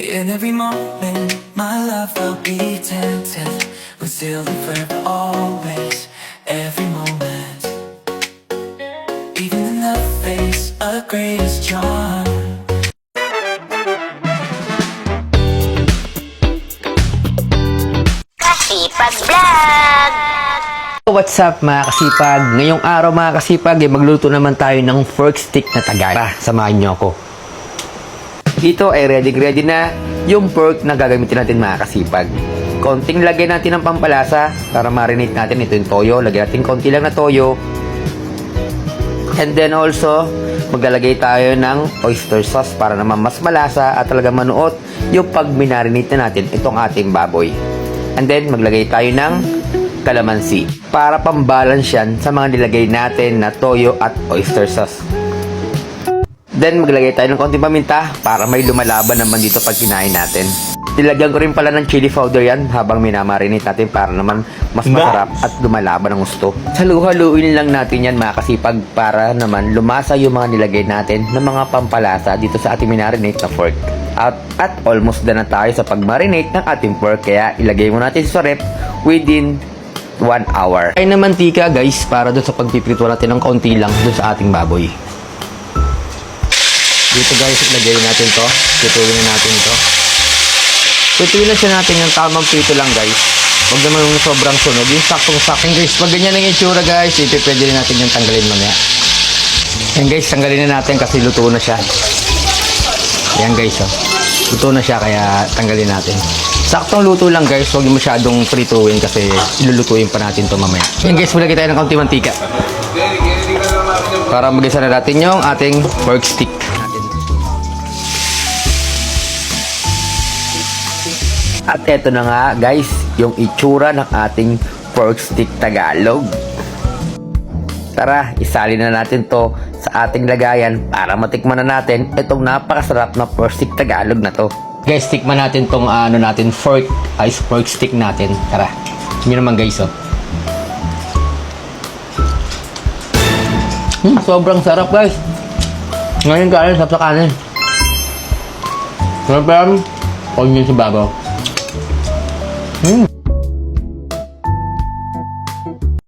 In every moment, my love will be tempted, but still and forever always, every moment. Even in the face of greatest charm. Kasipag Vlog! What's up mga kasipag? Ngayong araw mga kasipag, magluto naman tayo ng fork stick na Tagalog. Samahan nyo ako. Dito ay ready na yung pork na gagamitin natin mga kasipag. Konting lagay natin ng pampalasa para marinate natin ito yung toyo. Lagyan natin konti lang na toyo. And then also, maglalagay tayo ng oyster sauce para naman mas malasa at talaga manuot yung pag minarinate na natin itong ating baboy. And then, maglagay tayo ng kalamansi para pambalance yan sa mga nilagay natin na toyo at oyster sauce. Then, maglagay tayo ng konting paminta para may lumalaban naman dito pag kinain natin. Nilagyan ko rin pala ng chili powder yan habang minamarinate natin para naman mas masarap at lumalaban ng gusto. Halu-haluin lang natin yan mga kasipag para naman lumasa yung mga nilagay natin ng mga pampalasa dito sa ating minarinate na pork. At almost na tayo sa pag-marinate ng ating pork, kaya ilagay mo natin sa ref within 1 hour. Ay na mantika guys para dun sa pagpiprito natin ng kaunti lang dun sa ating baboy. Dito guys, ilagay natin to. Prituin na natin to. Prituin na siya natin yung tamang prito lang guys. Huwag naman yung sobrang sunog. Yung saktong-saktong guys. Pag ganyan ang itsura guys, pwede rin natin yung tanggalin mamaya. Yan guys, tanggalin na natin kasi luto na siya. Yan guys, oh. Luto na siya kaya tanggalin natin. Saktong luto lang guys, huwag yung masyadong prituin kasi ilulutuin pa natin to mamaya. Yan guys, malagay tayo ng kaunti mantika. Para magisa na natin yung ating pork stick. At eto na nga guys, yung itsura ng ating pork stick Tagalog. Tara, isalin na natin to sa ating lagayan para matikman na natin itong napakasarap na pork stick Tagalog na to. Guys, tikman natin tong pork stick natin. Tara, yun naman guys, oh. Sobrang sarap guys. Ngayon kanin, sarap sa kanin. Sarap yan. Onion sa babaw.